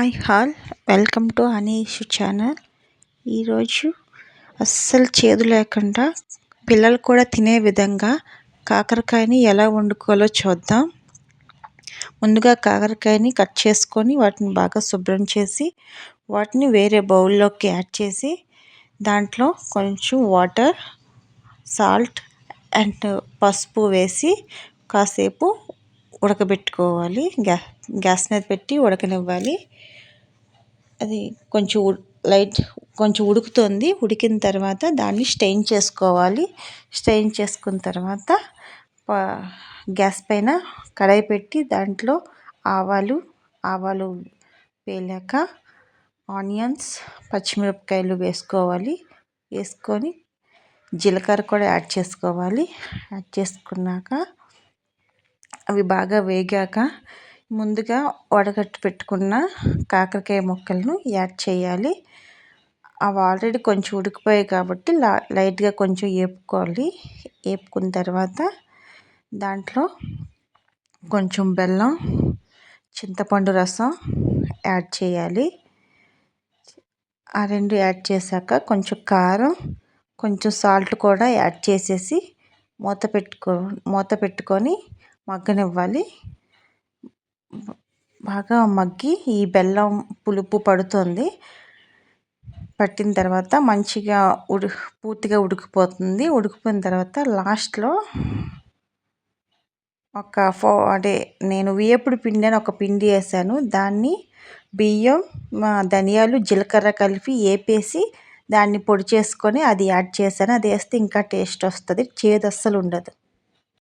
Hi hall welcome to Anish channel. ఈరోజు అస్సలు చేదు లేకుండా పిల్లలు కూడా తినే విధంగా కాకరకాయని ఎలా వండుకోవాలో చూద్దాం. ముందుగా కాకరకాయని కట్ చేసుకొని వాటిని బాగా శుభ్రం చేసి వాటిని వేరే బౌల్లోకి యాడ్ చేసి దాంట్లో కొంచెం వాటర్, సాల్ట్ అండ్ పసుపు వేసి కాసేపు ఉడకబెట్టుకోవాలి. గ్యాస్ మీద పెట్టి ఉడకనివ్వాలి. అది కొంచెం ఉడుకుతుంది. ఉడికిన తర్వాత దాన్ని స్ట్రెయిన్ చేసుకోవాలి. స్ట్రెయిన్ చేసుకున్న తర్వాత గ్యాస్ పైన కడాయి పెట్టి దాంట్లో ఆవాలు వేలాక ఆనియన్స్, పచ్చిమిరపకాయలు వేసుకోవాలి. వేసుకొని జీలకర్ర కూడా యాడ్ చేసుకోవాలి. యాడ్ చేసుకున్నాక అవి బాగా వేగాక ముందుగా వడగట్టి పెట్టుకున్న కాకరకాయ ముక్కలను యాడ్ చేయాలి. అవి ఆల్రెడీ కొంచెం ఉడికిపోయాయి కాబట్టి లైట్గా కొంచెం వేపుకోవాలి. వేపుకున్న తర్వాత దాంట్లో కొంచెం బెల్లం, చింతపండు రసం యాడ్ చేయాలి. ఆ రెండు యాడ్ చేశాక కొంచెం కారం, కొంచెం సాల్ట్ కూడా యాడ్ చేసేసి మూత పెట్టుకొని మగ్గనివ్వాలి. బాగా మగ్గి ఈ బెల్లం పులుపు పట్టిన తర్వాత మంచిగా పూర్తిగా ఉడికిపోతుంది. ఉడికిపోయిన తర్వాత లాస్ట్లో నేను వేపుడు పిండి అని ఒక పిండి వేసాను. దాన్ని బియ్యం, ధనియాలు, జీలకర్ర కలిపి వేపేసి దాన్ని పొడి చేసుకొని అది యాడ్ చేశాను. అది వేస్తే ఇంకా టేస్ట్ వస్తుంది. చేదు అస్సలు ఉండదు.